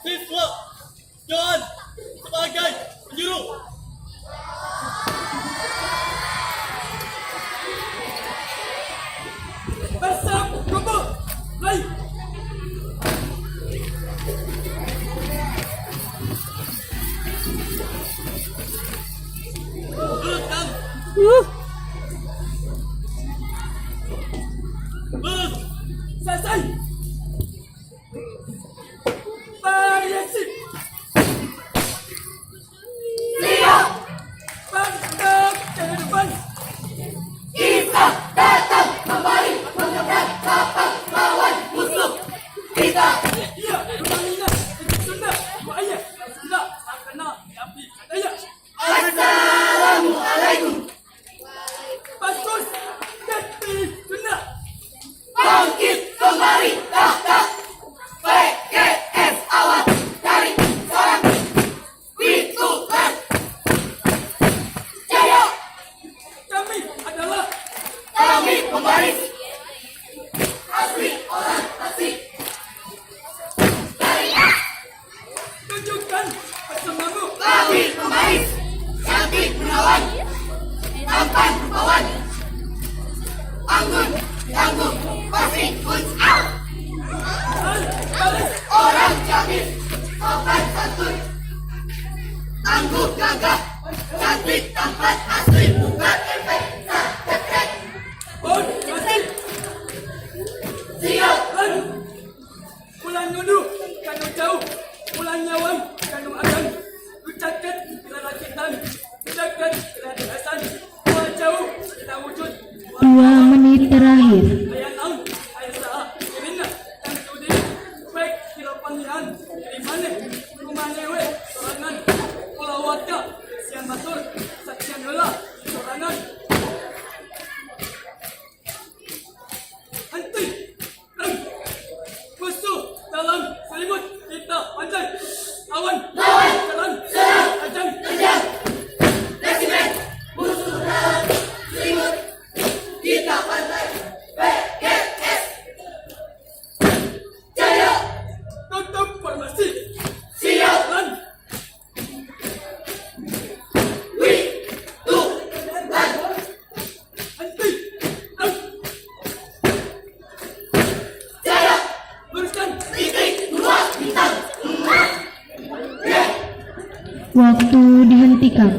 Siswa Johan sebagai penjuru. Bersam kumpul, mulai. Luruskan. Lurus. Selesai. Variasi. Siap. Mantap ke depan. Kita datang kembali mengebrak kapal lawan musuh kita. Iya, rumahnya sudah bahaya. Sudah kena api katanya. Assalamualaikum. Bagus. Jadi sudah bangkit kembali tahta PGS awal dari seorang Witulan. Jaya. Kami adalah pembaris asli orang asli. Jaya. Tunjukkan bersamamu. Kami pembaris cantik menawan, tampan rupawan, anggun tangguh pasti kuncal. Orang Jambi, sopan santun, tangguh gagah, cantik tampan asli, bukan efek satetek. Bon, kasih. Siap. Pulang dulu, kanu jauh, pulang nyawang, kanu akan. Ucapkan kerana cintan, ucapkan kerana hasan, pulang jauh, kita wujud. 2 menit terakhir. Ayah tahu, ayah sah, kemana? Yang studi, baik kira panggilan, dari mana? Kumane we, sorangan, pulau Waka, siang batur, saksian dola, sorangan. Henti, musuh dalam selimut kita panjang, lawan, serang, ajang, kejar, resimen, musuh dalam selimut kita pantai PGS. Jaya. Tutup formasi. Siap. Witulan. Henti. Jaya. Luruskan. Titik 2 bintang. Waktu dihentikan.